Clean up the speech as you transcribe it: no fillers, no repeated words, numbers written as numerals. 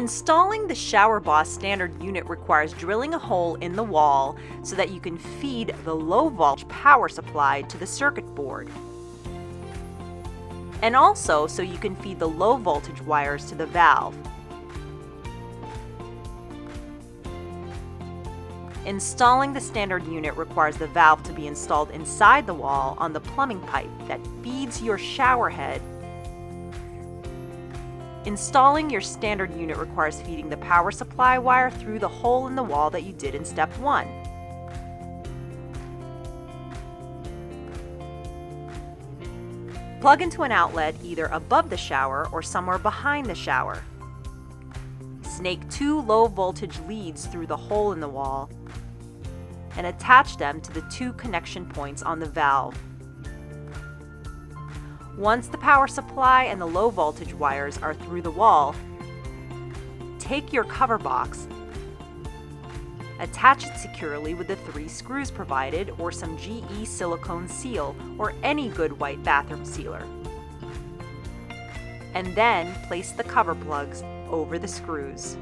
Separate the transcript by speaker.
Speaker 1: Installing the ShowerBoss Standard unit requires drilling a hole in the wall so that you can feed the low-voltage power supply to the circuit board. And also so you can feed the low-voltage wires to the valve. Installing the standard unit requires the valve to be installed inside the wall on the plumbing pipe that feeds your shower head. Installing your standard unit requires feeding the power supply wire through the hole in the wall that you did in step 1. Plug into an outlet either above the shower or somewhere behind the shower. Snake 2 low voltage leads through the hole in the wall and attach them to the 2 connection points on the valve. Once the power supply and the low voltage wires are through the wall, take your cover box, attach it securely with the 3 screws provided or some GE silicone seal or any good white bathroom sealer. And then place the cover plugs over the screws.